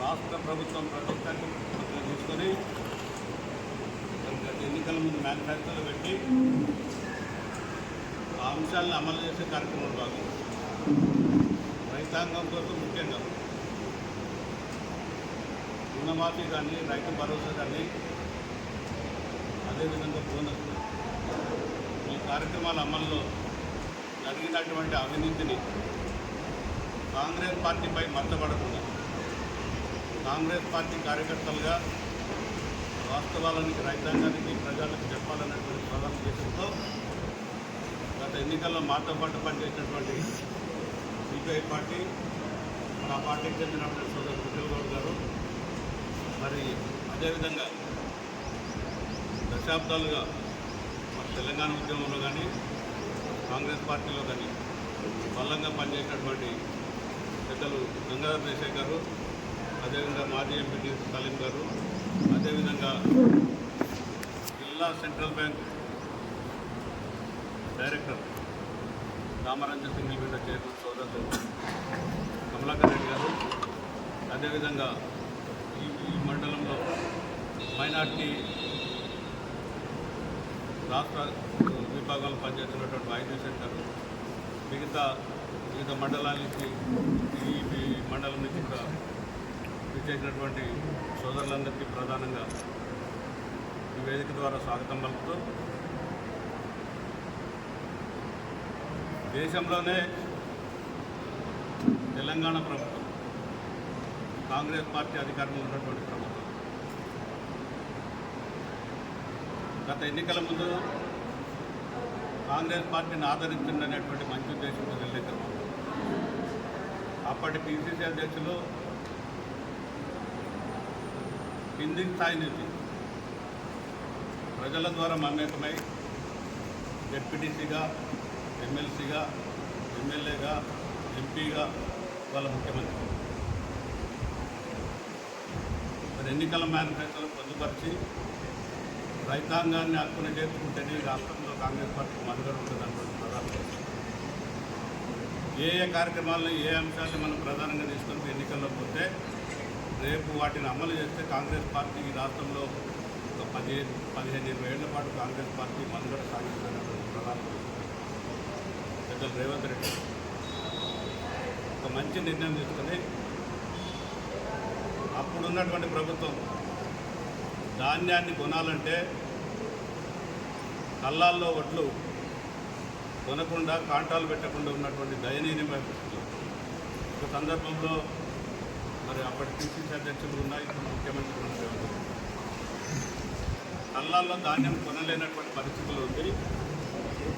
రాష్ట్ర ప్రభుత్వం ప్రభుత్వాన్ని తీసుకొని ఎన్నికల ముందు మేనిఫెస్టోలో పెట్టి ఆ అంశాలను అమలు చేసే కార్యక్రమంలో భాగంగా రైతాంగం కోసం ముఖ్యంగా రుణమాఫీ కానీ రైతు భరోసా కానీ అదేవిధంగా బోనస్ ఈ కార్యక్రమాల అమల్లో జరిగినటువంటి అవినీతిని కాంగ్రెస్ పార్టీపై మద్దపడకుండా కాంగ్రెస్ పార్టీ కార్యకర్తలుగా వాస్తవాలని రైతాంగానికి ప్రజలకు చెప్పాలన్నటువంటి ప్రధాన ఉద్దేశంతో గత ఎన్నికల్లో మాతో పాటు పనిచేసినటువంటి సిపిఐ పార్టీ ఆ పార్టీకి చెందినటువంటి సోదరు విఠల్ గౌడ్ గారు మరి అదేవిధంగా దశాబ్దాలుగా మన తెలంగాణ ఉద్యమంలో కానీ కాంగ్రెస్ పార్టీలో కానీ బలంగా పనిచేసినటువంటి పెద్దలు గంగాధర్ దేశాయ్ గారు, అదేవిధంగా మాజీ ఎంపీ సలీం గారు, అదేవిధంగా జిల్లా central bank director Ramaranjan single window chairman సోదరులు కమలాకర్ రెడ్డి గారు, అదేవిధంగా ఈ మండలంలో మైనార్టీ రాష్ట్ర విభాగంలో పనిచేస్తున్నటువంటి వైద్య సెంటర్ వివిధ మండలాల నుంచి ఈ మండలం నుంచి కూడా చేసినటువంటి సోదరులందరికీ ప్రధానంగా ఈ వేదిక ద్వారా స్వాగతం పలుకుతూ దేశంలోనే తెలంగాణ ప్రభుత్వం కాంగ్రెస్ పార్టీ అధికారంలో ఉన్నటువంటి ప్రభుత్వం గత ఎన్నికల ముందు కాంగ్రెస్ పార్టీని ఆదరించిందనేటువంటి మంచి ఉద్దేశంతో వెళ్ళే క్రమం అప్పటి పిసిసి అధ్యక్షులు కింది స్థాయి నుంచి ప్రజల ద్వారా మమేకమై జెడ్పీటీసీగా, ఎమ్మెల్సీగా, ఎమ్మెల్యేగా, ఎంపీగా వాళ్ళ ముఖ్యమంత్రి మరి ఎన్నికల మేనిఫెస్టోలో పొందుపరిచి రైతాంగాన్ని హక్కున చేర్చుకుంటేనే రాష్ట్రంలో కాంగ్రెస్ పార్టీకి మనుగడ ఉంటుందన్నటువంటి ప్రధాన ఏ కార్యక్రమాలను ఏ అంశాలను మనం ప్రధానంగా తీసుకొని ఎన్నికల్లో పోతే రేపు వాటిని అమలు చేస్తే కాంగ్రెస్ పార్టీ ఈ రాష్ట్రంలో ఒక 15-20 ఏళ్ల పాటు కాంగ్రెస్ పార్టీ మనుగడ సాగిస్తున్నటువంటి ప్రధాన పెద్దలు రేవంత్ రెడ్డి ఒక మంచి నిర్ణయం తీసుకొని అప్పుడున్నటువంటి ప్రభుత్వం ధాన్యాన్ని కొనాలంటే కళ్ళాల్లో వడ్లు కొనకుండా కాంటాలు పెట్టకుండా ఉన్నటువంటి దయనీయమైన పరిస్థితులు ఒక సందర్భంలో మరి అప్పటి పిసిసి అధ్యక్షులు ఉన్నాయి, ఇప్పుడు ముఖ్యమంత్రి ఉన్న రేవంత్ రెడ్డి కళ్ళాల్లో ధాన్యం కొనలేనటువంటి పరిస్థితులు ఉంది.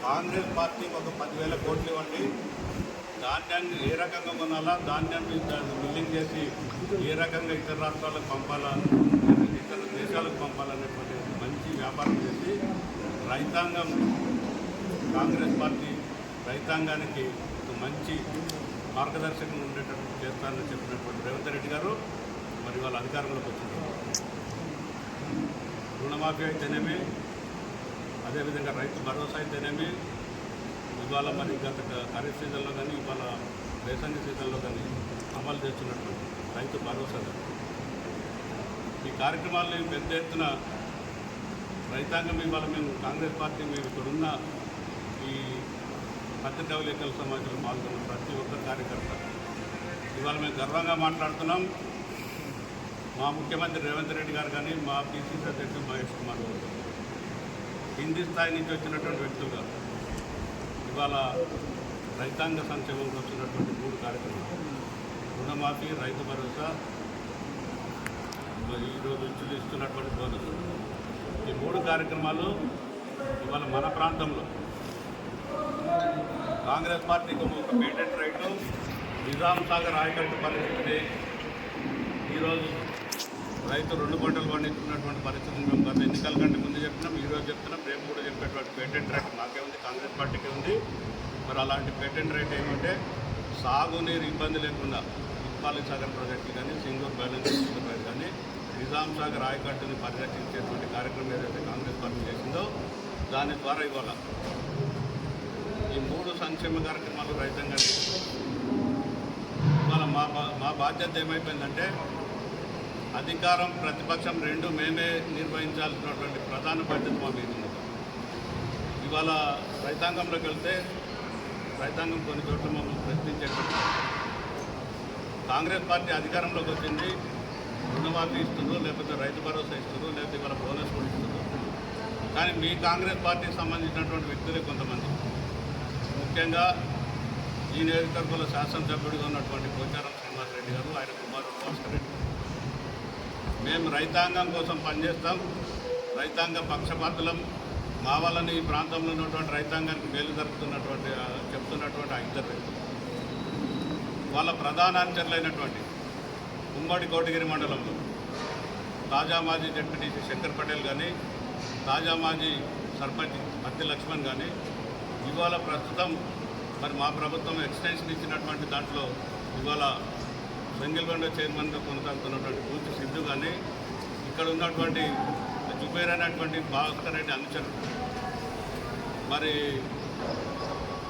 కాంగ్రెస్ పార్టీకి ఒక 10,000 కోట్లు ఇవ్వండి, ధాన్యాన్ని ఏ రకంగా కొనాలా, ధాన్యాన్ని మిల్లింగ్ చేసి ఏ రకంగా ఇతర రాష్ట్రాలకు పంపాలా, ఇతర దేశాలకు పంపాలనేటువంటి మంచి వ్యాపారం చేసి రైతాంగం కాంగ్రెస్ పార్టీ రైతాంగానికి ఒక మంచి మార్గదర్శకం ఉండేటట్టు చేస్తానని చెప్పినటువంటి రేవంత్ రెడ్డి గారు మరి వాళ్ళ అధికారంలోకి వచ్చింది. రుణమాఫీ అయితేనేమి, అదేవిధంగా రైతు భరోసా అయితేనేమి, ఇవాళ మరి గత ఖరీఫ్ సీజన్లో కానీ ఇవాళ వేసంగి సీజన్లో కానీ అమలు చేస్తున్నటువంటి రైతు భరోసా ఈ కార్యక్రమాలను పెద్ద ఎత్తున రైతాంగం ఇవాళ మేము కాంగ్రెస్ పార్టీ మేము ఇక్కడున్న ఈ పత్రికా విలేకరుల సమావేశంలో పాల్గొన్న ప్రతి ఒక్క కార్యకర్త ఇవాళ మేము గర్వంగా మాట్లాడుతున్నాం. మా ముఖ్యమంత్రి రేవంత్ రెడ్డి గారు కానీ మా పిసిసి అధ్యక్షుడు మహేష్ కుమార్ గారు కింది స్థాయి నుంచి వచ్చినటువంటి వ్యక్తులుగా ఇవాళ రైతాంగ సంక్షేమం వచ్చినటువంటి 3 కార్యక్రమాలు రుణమాఫీ, రైతు భరోసా, ఈరోజు ఇస్తున్నటువంటి బోనస్ ఈ 3 కార్యక్రమాలు ఇవాళ మన ప్రాంతంలో కాంగ్రెస్ పార్టీకి ఒక పేటెంట్ రైటు నిజాం సాగర్ ఆయకట్టు పరిస్థితిని ఈరోజు రైతు 2 పంటలు పండించుకున్నటువంటి పరిస్థితిని మేము గత ఎన్నికల కంటే ముందు చెప్తున్నాం, ఈరోజు చెప్తున్నాం, రేపు కూడా చెప్పేటువంటి పేటెంట్ రైట్ మాకే ఉంది, కాంగ్రెస్ పార్టీకి ఉంది. మరి అలాంటి పేటెంట్ రైట్ ఏమంటే సాగునీరు ఇబ్బంది లేకుండా ఉప్పాలి సాగర్ ప్రాజెక్టు కానీ సింగూరు బ్యాలెన్స్ ప్రాజెక్టు కానీ నిజాం సాగర్ ఆయకట్టుని పరిరక్షించేటువంటి కార్యక్రమం ఏదైతే కాంగ్రెస్ పార్టీ చేసిందో దాని ద్వారా ఇవాళ ఈ 3 సంక్షేమ కార్యక్రమాలు రైతాంగానికి ఇవాళ మా బాధ్యత ఏమైపోయిందంటే అధికారం ప్రతిపక్షం రెండు మేమే నిర్వహించాల్సినటువంటి ప్రధాన బాధ్యత మా మీద ఉంది. ఇవాళ రైతాంగంలోకి వెళ్తే రైతాంగం కొన్ని చోట్ల మమ్మల్ని ప్రశ్నించేటువంటి కాంగ్రెస్ పార్టీ అధికారంలోకి వచ్చింది, రుణమాఫీ ఇస్తున్నారు, లేకపోతే రైతు భరోసా ఇస్తున్నారు, లేకపోతే ఇవాళ బోనస్ కూడా ఇస్తున్నారు. కానీ మీ కాంగ్రెస్ పార్టీకి సంబంధించినటువంటి వ్యక్తులే కొంతమంది, ముఖ్యంగా ఈ నియోజకవర్గంలో శాసనసభ్యుడిగా ఉన్నటువంటి పోచారం శ్రీనివాసరెడ్డి గారు, ఆయన కుమారుడు భాస్కర్ రెడ్డి, మేము రైతాంగం కోసం పనిచేస్తాం, రైతాంగ పక్షపాతులం, మా వల్లని ఈ ప్రాంతంలో ఉన్నటువంటి రైతాంగానికి మేలు జరుగుతున్నటువంటి చెప్తున్నటువంటి ఆ ఇద్దరు వ్యక్తులు వాళ్ళ ప్రధాన అనుచరులైనటువంటి ఉమ్మడి కోటగిరి మండలంలో తాజా మాజీ జడ్పీటీసీ శంకర్ పటేల్ కానీ, తాజా మాజీ సర్పంచ్ పత్తి లక్ష్మణ్ కానీ, ఇవాళ ప్రస్తుతం మరి మా ప్రభుత్వం ఎక్స్టెన్షన్ ఇచ్చినటువంటి దాంట్లో ఇవాళ సెంగిల్గొండ చైర్మన్గా కొనసాగుతున్నటువంటి పూర్తి సిద్ధు కానీ, ఇక్కడ ఉన్నటువంటి జుబేర్ అనేటువంటి భాస్కర్ రెడ్డి అనుచరుడు, మరి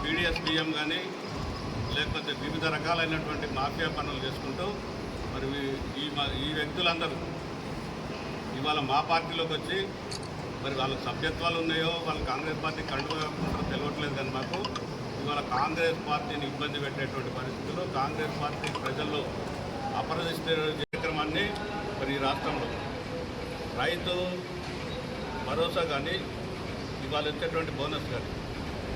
పీడిఎస్ పిఎం కానీ, లేకపోతే వివిధ రకాలైనటువంటి మాఫియా పనులు చేసుకుంటూ మరి ఈ వ్యక్తులందరూ ఇవాళ మా పార్టీలోకి వచ్చి మరి వాళ్ళకి సభ్యత్వాలు ఉన్నాయో వాళ్ళు కాంగ్రెస్ పార్టీ కండుగా తెలియట్లేదు. కానీ మాకు ఇవాళ కాంగ్రెస్ పార్టీని ఇబ్బంది పెట్టేటువంటి పరిస్థితుల్లో కాంగ్రెస్ పార్టీ ప్రజల్లో అపరదిష్ట కార్యక్రమాన్ని మరి ఈ రాష్ట్రంలో రైతు భరోసా కానీ, ఇవాళ వచ్చేటువంటి బోనస్ కానీ,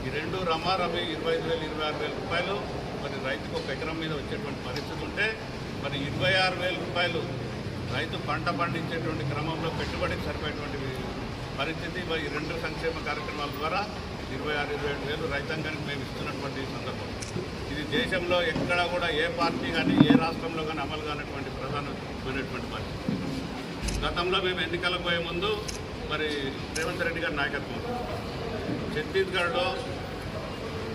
ఈ రెండు రమారమి 25,000 26,000 రూపాయలు మరి రైతుకు ఒక ఎకరం మీద వచ్చేటువంటి పరిస్థితి ఉంటే మరి 26,000 రూపాయలు రైతు పంట పండించేటువంటి క్రమంలో పెట్టుబడికి సరిపోయేటువంటి పరిస్థితి ఈ రెండు సంక్షేమ కార్యక్రమాల ద్వారా 26,000-27,000 రైతాంగానికి మేము ఇస్తున్నటువంటి సందర్భం. ఇది దేశంలో ఎక్కడా కూడా ఏ పార్టీ కానీ ఏ రాష్ట్రంలో కానీ అమలు కానటువంటి ప్రధానమైనటువంటి పార్టీ. గతంలో మేము ఎన్నికలకు పోయే ముందు మరి రేవంత్ రెడ్డి గారి నాయకత్వం ఛత్తీస్గఢ్లో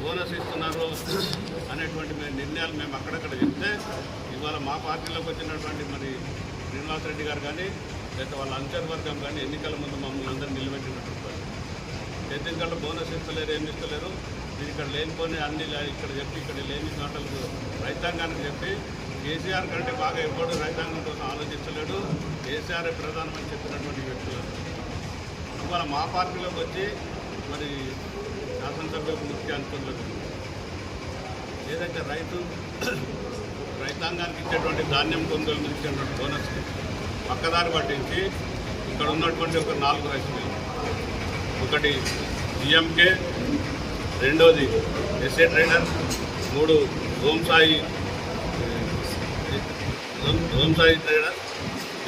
బోనస్ ఇస్తున్నారు అనేటువంటి నిర్ణయాలు మేము అక్కడక్కడ చెప్తే ఇవాళ మా పార్టీలోకి వచ్చినటువంటి మరి శ్రీనివాసరెడ్డి గారు కానీ లేదా వాళ్ళ అనుచర వర్గం కానీ ఎన్నికల ముందు మమ్మల్ని అందరూ నిలబెట్టినటువంటి ఛత్తీస్గఢ్లో బోనస్ ఇస్తలేరు, ఏమి ఇస్తలేరు, మీరు ఇక్కడ లేనిపోని అన్ని ఇక్కడ చెప్పి ఇక్కడ లేని మాటలకు రైతాంగానికి చెప్పి కేసీఆర్ కంటే బాగా ఎప్పుడు రైతాంగం కోసం ఆలోచించలేడు, కేసీఆర్ ప్రధానమని చెప్పినటువంటి వ్యక్తులు ఇవాళ మా పార్టీలోకి వచ్చి మరి శాసనసభ్యులకు ముఖ్య అనుకూలంగా ఏదైతే రైతాంగానికి ఇచ్చేటువంటి ధాన్యం కొనుగోలు మీద ఇచ్చేటువంటి బోనస్ పక్కదారి పట్టించి ఇక్కడ ఉన్నటువంటి ఒక 4 రైస్ మిల్లు, ఒకటి జిఎంకే, రెండోది SA traders, 3 Homsai traders,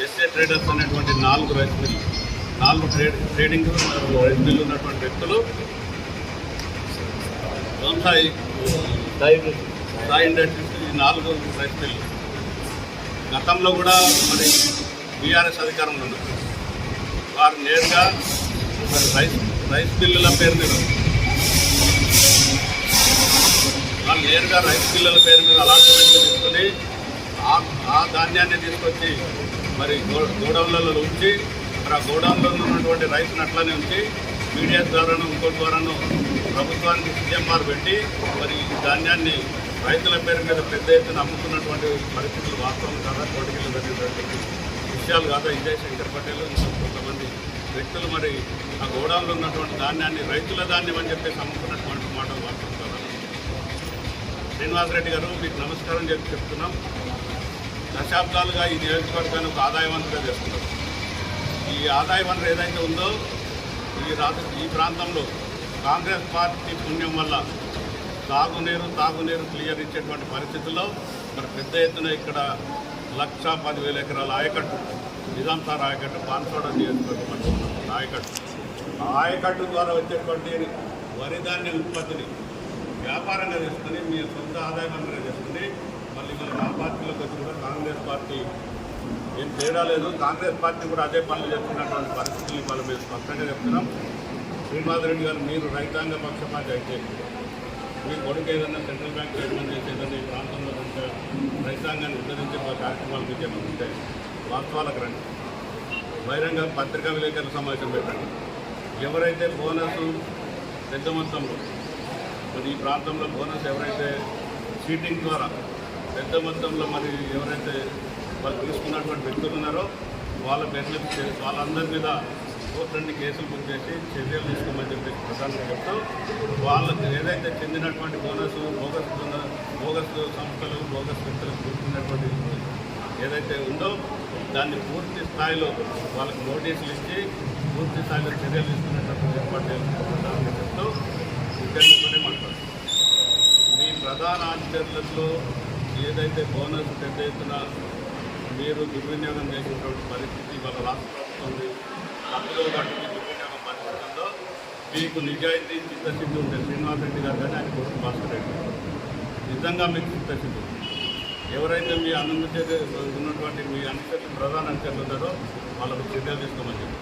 SA traders అనేటువంటి 4 rice mill, 4 trading rice mill ఉన్నటువంటి వ్యక్తులు హోంసాయి సాయి ఇండస్ట్రీస్ ఈ 4 రైస్ మిల్లు గతంలో కూడా మరి బీఆర్ఎస్ అధికారంలో ఉన్నారు. వారు నేరుగా రైస్ మిల్లుల పేరు మీద అలాట్మెంట్ తీసుకొని ఆ ధాన్యాన్ని తీసుకొచ్చి మరి గోడౌన్లలో ఉంచి మరి ఆ గోడౌన్లో ఉన్నటువంటి రైస్ని అట్లానే ఉంచి మీడియా ద్వారాను ఇంకోటి ద్వారాను ప్రభుత్వానికి సీఎంఆర్ పెట్టి మరి ఈ ధాన్యాన్ని రైతుల పేరు మీద పెద్ద ఎత్తున అమ్ముతున్నటువంటి పరిస్థితులు వాస్తవం కాదా, కోటికిల్లు జరిగినటువంటి విషయాలు కాదా. ఇదే శంకర్ పటేల్ కొంతమంది వ్యక్తులు మరి ఆ గోడౌన్లో ఉన్నటువంటి ధాన్యాన్ని రైతుల ధాన్యం అని చెప్పేసి అమ్ముతున్నటువంటి మాటలు వాస్తవం కాదా. శ్రీనివాసరెడ్డి గారు మీకు నమస్కారం చెప్తున్నాం. దశాబ్దాలుగా ఈ నియోజకవర్గాన్ని ఒక ఆదాయ వనరుగా చేస్తున్నారు. ఈ ఆదాయ వనరు ఏదైతే ఉందో ఈ ప్రాంతంలో కాంగ్రెస్ పార్టీ పుణ్యం వల్ల తాగునీరు క్లియర్ ఇచ్చేటువంటి పరిస్థితుల్లో మరి పెద్ద ఎత్తున ఇక్కడ 1,10,000 ఎకరాల ఆయకట్టు, నిజాంసార్ ఆయకట్టు, బాన్సోడ నియోజకవర్గం ఆయకట్టు, ఆ ఆయకట్టు ద్వారా వచ్చేటువంటి వరి ధాన్య ఉత్పత్తిని వ్యాపారంగా చేసుకుని మీ సొంత ఆదాయ వనరుగా చేసుకుని మళ్ళీ మా పార్టీలోకి వచ్చి కూడా కాంగ్రెస్ పార్టీ ఏం తేడా లేదు, కాంగ్రెస్ పార్టీ కూడా అదే పనులు చేస్తున్నటువంటి పరిస్థితులు వాళ్ళు మేము స్పష్టంగా చెప్తున్నాం. శ్రీనివాసరెడ్డి గారు మీరు రైతాంగ పక్షపాతి అయితే మీ కొడుకు ఏదైనా సెంట్రల్ బ్యాంక్ చైర్మన్ చేసి ఏదైనా ఈ ప్రాంతంలో కొంత రైతాంగాన్ని ఉద్ధరించే కార్యక్రమాలు మీకు ఏమైనా ఉంటాయి వాస్తవాలకు రండి, బహిరంగ పత్రికా విలేకరుల సమావేశం పెట్టండి. ఎవరైతే బోనస్ పెద్ద మొత్తంలో మరి ఈ ప్రాంతంలో బోనస్ ఎవరైతే చీటింగ్ ద్వారా పెద్ద మొత్తంలో మరి ఎవరైతే వాళ్ళు తీసుకున్నటువంటి వ్యక్తులు ఉన్నారో వాళ్ళ పేర్లు వాళ్ళందరి మీద కోర్టు కేసులు బుక్ చేసి చర్యలు తీసుకోమని చెప్పేసి ప్రధానంగా చెప్తూ వాళ్ళకి ఏదైతే చెందినటువంటి బోగస్ సంస్థలు బోగస్ వ్యక్తులకు గుర్తున్నటువంటి ఏదైతే ఉందో దాన్ని పూర్తి స్థాయిలో వాళ్ళకి నోటీసులు ఇచ్చి పూర్తి స్థాయిలో చర్యలు తీసుకునేటటువంటి ఏర్పాటు చేయాలని చెప్తూ ఒకటే మాట్లాడుతున్నాం. మీ ప్రధాన అనుచరులతో ఏదైతే బోనస్ పెద్ద ఎత్తున మీరు దుర్వినియోగం చేసినటువంటి పరిస్థితి వాళ్ళ రాష్ట్ర ప్రభుత్వం తప్పుదో కట్టుకుని దుర్వినియోగం పరిస్థితుల్లో మీకు నిజాయితీ చిత్తశుద్ధి ఉంటుంది. శ్రీనివాస్ రెడ్డి గారు కానీ ఆయన కొడుకు భాస్కర్ రెడ్డి నిజంగా మీకు చిత్తశుద్ధి ఎవరైతే మీ అనుమతి ఉన్నటువంటి మీ అనుచరులు ప్రధాన అనుచరులు ఉన్నారో వాళ్ళకు చర్యలు తీసుకోమని చెప్పి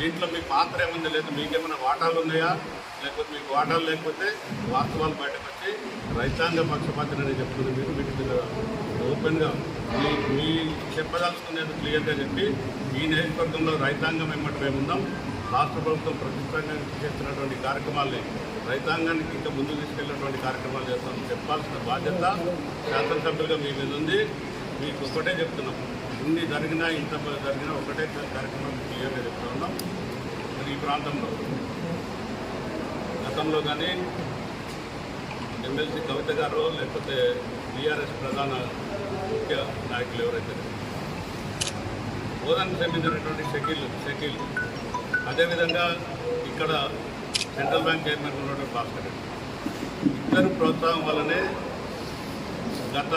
దీంట్లో మీ పాత్ర ఏముంది లేదు, మీకేమైనా వాటాలు ఉన్నాయా, లేకపోతే మీకు వాటాలు లేకపోతే వాస్తవాలు బయటకు వచ్చి రైతాంగ పక్షపాతనని చెప్తుంది. మీరు వీటి మీద ఓపెన్గా మీ చెప్పదలుచుకునేది క్లియర్గా చెప్పి ఈ నియోజకవర్గంలో రైతాంగం ఏమంటే మేముందాం. రాష్ట్ర ప్రభుత్వం ప్రతిష్టంగా చేస్తున్నటువంటి కార్యక్రమాల్ని రైతాంగానికి ఇంకా ముందుకు తీసుకెళ్ళినటువంటి కార్యక్రమాలు చేస్తాం చెప్పాల్సిన బాధ్యత శాసనసభ్యులుగా మీ మీద ఉంది. మీకు ఒకటే చెప్తున్నాం, ఇన్ని జరిగినా ఇంత జరిగినా ఒకటే కార్యక్రమం క్లియర్గా చెప్తా ఉన్నాం. మరి ఈ ప్రాంతంలో గతంలో కానీ ఎమ్మెల్సీ కవిత గారు లేకపోతే టీఆర్ఎస్ ప్రధాన ముఖ్య నాయకులు ఎవరైతే బోధనకు చెందినటువంటి షకీల్ అదేవిధంగా ఇక్కడ సెంట్రల్ బ్యాంక్ చైర్మన్ ఉన్నటువంటి భాస్కర్ రెడ్డి ఇద్దరు ప్రోత్సాహం వల్లనే గత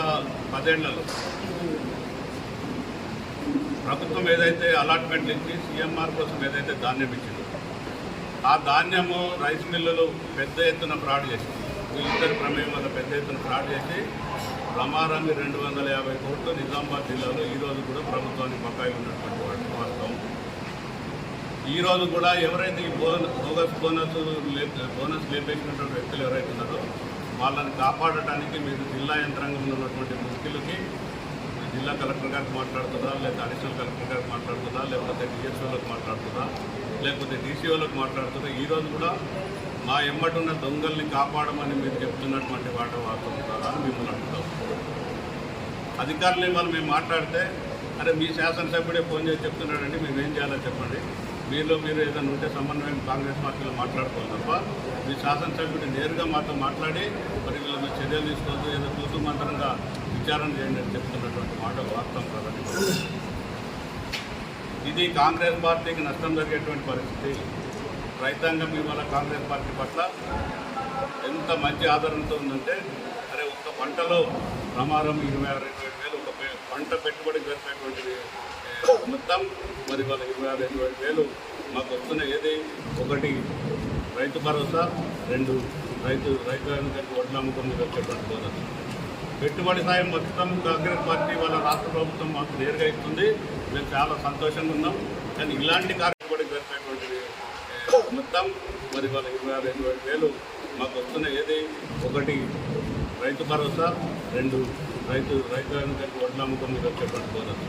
10 ఏళ్లలో ప్రభుత్వం ఏదైతే అలాట్మెంట్లు ఇచ్చి సీఎంఆర్ కోసం ఏదైతే ధాన్యం ఇచ్చిందో ఆ ధాన్యము రైస్ మిల్లులు పెద్ద ఎత్తున ఫ్రాడ్ చేసి వీళ్ళిద్దరి ప్రమేయం వల్ల పెద్ద ఎత్తున ఫ్రాడ్ చేసి రమారంగి 250 కోట్లు నిజామాబాద్ జిల్లాలో ఈరోజు కూడా ప్రభుత్వానికి బకాయిలు ఉన్నటువంటి వాస్తవం. ఈరోజు కూడా ఎవరైతే ఈ బోనస్ లేపేసినటువంటి వ్యక్తులు ఎవరైతే ఉన్నారో వాళ్ళని కాపాడటానికి మీరు జిల్లా యంత్రాంగంలో ఉన్నటువంటి ముఖ్యులకి జిల్లా కలెక్టర్ గారికి మాట్లాడుతుందా, లేకపోతే అడిషనల్ కలెక్టర్ గారికి మాట్లాడుతుందా, లేకపోతే డిఎస్ఓలకు మాట్లాడుతుందా, లేకపోతే డీసీఓలకు మాట్లాడుతుందా. ఈరోజు కూడా మా ఎమ్మటున్న దొంగల్ని కాపాడమని మీరు చెప్తున్నటువంటి వాస్తవం కాదా అని మిమ్మల్ని అడుగుతాం. అధికారులు వాళ్ళు మేము మాట్లాడితే అరే మీ శాసనసభ్యుడే ఫోన్ చేసి చెప్తున్నాడండి మేము ఏం చేయాలో చెప్పండి, మీరు ఏదైనా ఉంటే సమన్వయం కాంగ్రెస్ పార్టీలో మాట్లాడుకోవాలి తప్ప మీ శాసనసభ్యుడు నేరుగా మాతో మాట్లాడి మరి వీళ్ళ మీద చర్యలు తీసుకోవద్దు, ఏదో చూసు మంత్రంగా విచారణ చేయండి అని చెప్తున్నటువంటి మాట వాస్తవం కాదండి. ఇది కాంగ్రెస్ పార్టీకి నష్టం జరిగేటువంటి పరిస్థితి. రైతాంగం ఇవాళ కాంగ్రెస్ పార్టీ పట్ల ఎంత మంచి ఆదరణతో ఉందంటే అరే ఒక్క పంటలో ప్రమాదం 26,000 ఒక పంట పెట్టుబడికి జరిపేటువంటి మొత్తం మరి వాళ్ళ 26,000 మాకు వస్తున్న ఏది ఒకటి రైతు భరోసా, 2 రైతులకు వడ్ల అమ్ముకొని మీద వచ్చేటువంటి బోనస్ పెట్టుబడి సాయం మొత్తం కాంగ్రెస్ పార్టీ వాళ్ళ రాష్ట్ర ప్రభుత్వం మాకు నేరుగా ఇస్తుంది. మేము చాలా సంతోషంగా ఉన్నాం. కానీ ఇలాంటి కార్యక్రమానికి జరిపేటువంటి మొత్తం మరి వాళ్ళ 26,000 మాకు వస్తున్న ఏది ఒకటి రైతు భరోసా, 2 రైతులకు వడ్ల అమ్ముకొని మీద వచ్చేటువంటి బోనస్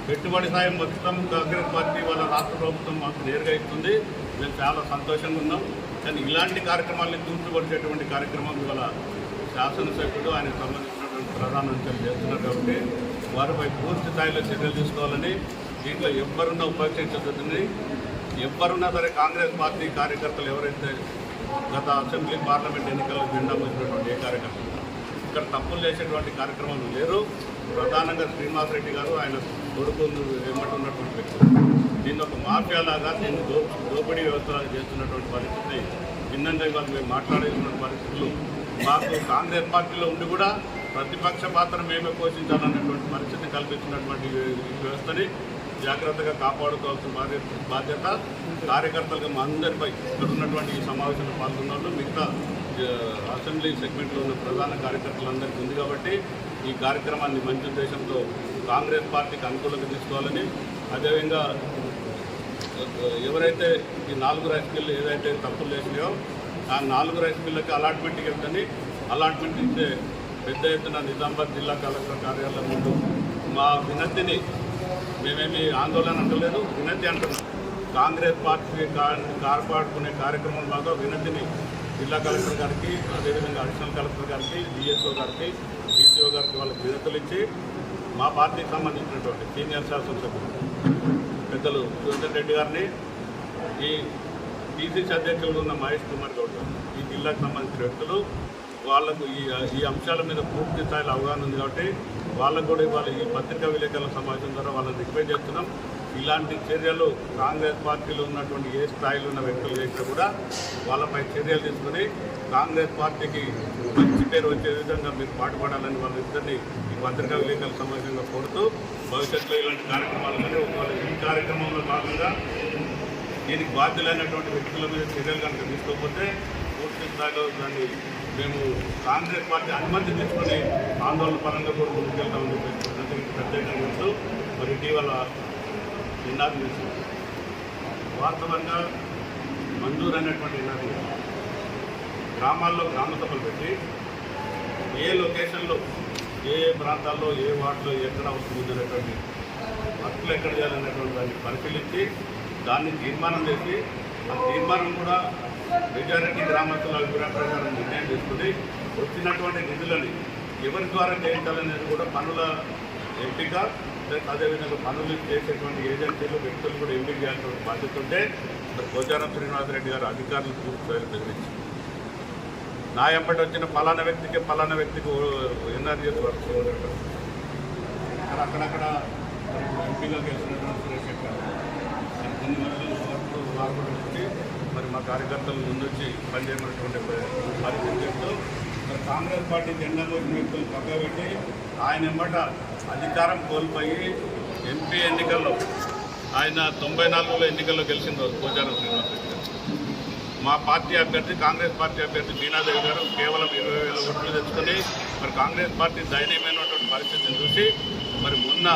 పెట్టుబడి సాయం మొత్తం కాంగ్రెస్ పార్టీ వాళ్ళ రాష్ట్ర ప్రభుత్వం మాకు నేరుగా ఇస్తుంది. మేము చాలా సంతోషంగా ఉన్నాం. కానీ ఇలాంటి కార్యక్రమాలను తూర్పుపరిచేటువంటి కార్యక్రమం ఇవాళ శాసనసభ్యుడు ఆయనకు సంబంధించినటువంటి ప్రధాన అంశాలు చేస్తున్నారు కాబట్టి వారిపై పూర్తి స్థాయిలో చర్యలు తీసుకోవాలని, దీంట్లో ఎవరున్నా ఉపేక్షించదని, ఎవరున్నా సరే కాంగ్రెస్ పార్టీ కార్యకర్తలు ఎవరైతే గత అసెంబ్లీ పార్లమెంట్ ఎన్నికల్లో జెండా మోసినటువంటి ఏ కార్యకర్తలు ఇక్కడ తప్పులు చేసేటువంటి కార్యక్రమాలు లేరు. ప్రధానంగా శ్రీనివాస్ రెడ్డి గారు ఆయన కొడుకులు ఏమంటున్నటువంటి వ్యక్తులు దీన్ని ఒక మాఫియాలాగా దీన్ని దోపిడీ వ్యవస్థ చేస్తున్నటువంటి పరిస్థితి భిన్నంగా ఇవాళ మేము మాట్లాడేటువంటి పరిస్థితులు మాకు కాంగ్రెస్ పార్టీలో ఉండి కూడా ప్రతిపక్ష పాత్ర మేమే పోషించాలనేటువంటి పరిస్థితి కల్పించినటువంటి ఈ వ్యవస్థని జాగ్రత్తగా కాపాడుకోవాల్సిన బాధ్యత కార్యకర్తలుగా మా అందరిపై ఇక్కడ ఉన్నటువంటి ఈ సమావేశంలో పాల్గొన్న వాళ్ళు మిగతా అసెంబ్లీ సెగ్మెంట్లో ఉన్న ప్రధాన కార్యకర్తలందరికీ ఉంది కాబట్టి ఈ కార్యక్రమాన్ని మంచి ఉద్దేశంతో కాంగ్రెస్ పార్టీకి అనుకూలంగా తీసుకోవాలని, అదేవిధంగా ఎవరైతే ఈ 4 రైస్ మిల్లు ఏదైతే తప్పులు చేసినాయో ఆ 4 రైస్ మిల్లకి అలాట్మెంట్కి వెళ్తుంది. అలాట్మెంట్ ఇచ్చే పెద్ద ఎత్తున నిజామాబాద్ జిల్లా కలెక్టర్ కార్యాలయం ముందు మా వినతిని మేమేమి ఆందోళన అంటలేదు, వినతి అంటున్నాం. కాంగ్రెస్ పార్టీ కాపాడుకునే కార్యక్రమం బాగా వినతిని జిల్లా కలెక్టర్ గారికి, అదేవిధంగా అడిషనల్ కలెక్టర్ గారికి, డిఎస్ఓ గారికి, డిసిఓ గారికి వాళ్ళకి వినతులు ఇచ్చి మా పార్టీకి సంబంధించినటువంటి సీనియర్ శాసనసభ్యులు పెద్దలు సురేందర్ రెడ్డి గారిని, ఈ టీసీసీ అధ్యక్షుడు ఉన్న మహేష్ కుమార్ గౌడ్ గారు, ఈ జిల్లాకు సంబంధించిన వ్యక్తులు వాళ్ళకు ఈ అంశాల మీద పూర్తి స్థాయిలో అవగాహన ఉంది కాబట్టి వాళ్ళకు కూడా ఇవాళ ఈ పత్రికా విలేకరుల సమావేశం ద్వారా వాళ్ళని రిక్వెస్ట్ చేస్తున్నాం. ఇలాంటి చర్యలు కాంగ్రెస్ పార్టీలో ఉన్నటువంటి ఏ స్థాయిలో ఉన్న వ్యక్తులు చేసినా కూడా వాళ్ళపై చర్యలు తీసుకుని కాంగ్రెస్ పార్టీకి మంచి పేరు వచ్చే విధంగా మీరు పాటుపడాలని వాళ్ళిద్దరినీ ఈ పత్రికా విలేకరుల సమావేశంగా కోరుతూ భవిష్యత్తులో ఇలాంటి కార్యక్రమాలు కానీ ఒకవేళ ఈ కార్యక్రమంలో భాగంగా దీనికి బాధ్యులైనటువంటి వ్యక్తుల మీద చర్యలు కనుక తీసుకోకపోతే పూర్తి స్థాయిలో దాన్ని మేము కాంగ్రెస్ పార్టీ అనుమతి తీసుకుని ఆందోళన పరంగా కూడా ముందుకెళ్తామని చెప్పేసి ప్రత్యేకంగా చెప్తూ మరి ఇటీవల నినాదం చేసింది. వాస్తవంగా మంజూరు అనేటువంటి నినాదం గ్రామాల్లో గ్రామ సభలు పెట్టి ఏ లొకేషన్లో ఏ ప్రాంతాల్లో ఏ వార్డులో ఎక్కడ అవసరం అనేటువంటి వర్కులు ఎక్కడ చేయాలనేటువంటి దాన్ని పరిశీలించి దాన్ని తీర్మానం చేసి ఆ తీర్మానం కూడా మెజారిటీ గ్రామస్తుల అభిప్రాయ ప్రకారం నిర్ణయం చేసుకుని వచ్చినటువంటి నిధులని ఎవరి ద్వారా చేయించాలనేది కూడా పనుల ఎంపిక, ప్లస్ అదేవిధంగా పనులు చేసేటువంటి ఏజెన్సీలు వ్యక్తులు కూడా ఎంపిక చేయాల్సిన బాధ్యత ఉంటే పోచారం శ్రీనివాసరెడ్డి గారు అధికారులు పూర్తి స్థాయిలో బెదిరించి నా ఎంబటి వచ్చిన పలానా వ్యక్తికి ఎన్ఆర్జీఎస్ వర్క్స్ కానీ అక్కడక్కడ ఎంపీగా గెలిచినటువంటి సురేష్ గారు కొన్ని వరకు వారు వచ్చి మరి మా కార్యకర్తలు ముందొచ్చి పనిచేయమన్నటువంటి పరిస్థితి చెప్తూ మరి కాంగ్రెస్ పార్టీ జెండా మోసిన వ్యక్తులు పక్క పెట్టి ఆయన ఎంబట అధికారం కోల్పోయి ఎంపీ ఎన్నికల్లో ఆయన 94లో ఎన్నికల్లో గెలిచిన రోజు పోచారం శ్రీనివాసరెడ్డి గారు మా పార్టీ అభ్యర్థి కాంగ్రెస్ పార్టీ అభ్యర్థి బీనాదేవి గారు కేవలం 20,000 ఓట్లు తెచ్చుకొని మరి కాంగ్రెస్ పార్టీ దయనీయమైనటువంటి పరిస్థితిని చూసి మరి మొన్న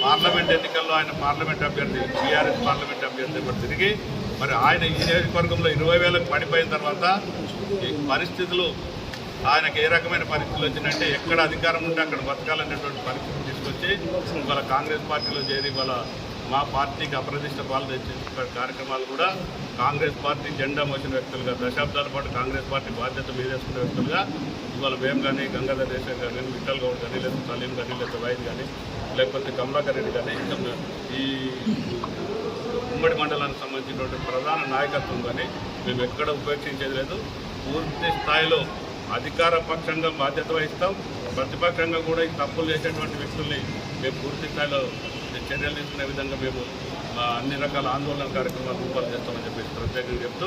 పార్లమెంట్ ఎన్నికల్లో ఆయన పార్లమెంట్ అభ్యర్థి టీఆర్ఎస్ పార్లమెంట్ అభ్యర్థి కూడా తిరిగి మరి ఆయన ఈ నియోజకవర్గంలో 20,000కు పడిపోయిన తర్వాత ఈ పరిస్థితులు ఆయనకు ఏ రకమైన పరిస్థితులు వచ్చినాయంటే ఎక్కడ అధికారం ఉంటే అక్కడ బతకాలనేటువంటి పరిస్థితి తీసుకొచ్చి ఇవాళ కాంగ్రెస్ పార్టీలో చేరి ఇవాళ మా పార్టీకి అప్రదిష్ట పాలు తెచ్చే కార్యక్రమాలు కూడా కాంగ్రెస్ పార్టీ జెండా మోసిన వ్యక్తులుగా దశాబ్దాల పాటు కాంగ్రెస్ పార్టీ బాధ్యత మీదేసుకునే వ్యక్తులుగా ఇవాళ మేము కానీ గంగాధర్ దేశం కానీ విఠల్ గౌడ్ కానీ లేదా సలీం కానీ లేదా వైద్ కానీ లేకపోతే కమలాకర్ రెడ్డి కానీ ఈ ఉమ్మడి మండలానికి సంబంధించినటువంటి ప్రధాన నాయకత్వం కానీ మేము ఎక్కడ ఉపేక్షించేది లేదు. పూర్తి స్థాయిలో అధికార పక్షంగా బాధ్యత వహిస్తాం, ప్రతిపక్షంగా కూడా ఈ తప్పులు చేసేటువంటి వ్యక్తుల్ని మేము పూర్తి స్థాయిలో చర్యలు తీసుకునే విధంగా మేము అన్ని రకాల ఆందోళన కార్యక్రమాలు రూపాలు చేస్తామని చెప్పేసి ప్రత్యేకంగా చెప్తూ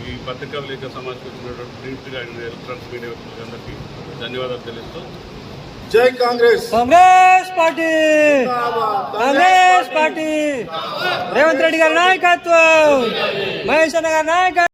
ఈ పత్రికా విలేకరుల సమాజానికి వచ్చినటువంటి ప్రింట్గా ఎలక్ట్రానిక్స్ మీడియా వ్యక్తులందరికీ ధన్యవాదాలు తెలుస్తూ జై కాంగ్రెస్ పార్టీ రేవంత్ రెడ్డి గారి నాయకత్వం, మహేష్ అన్న గారి నాయకత్వం.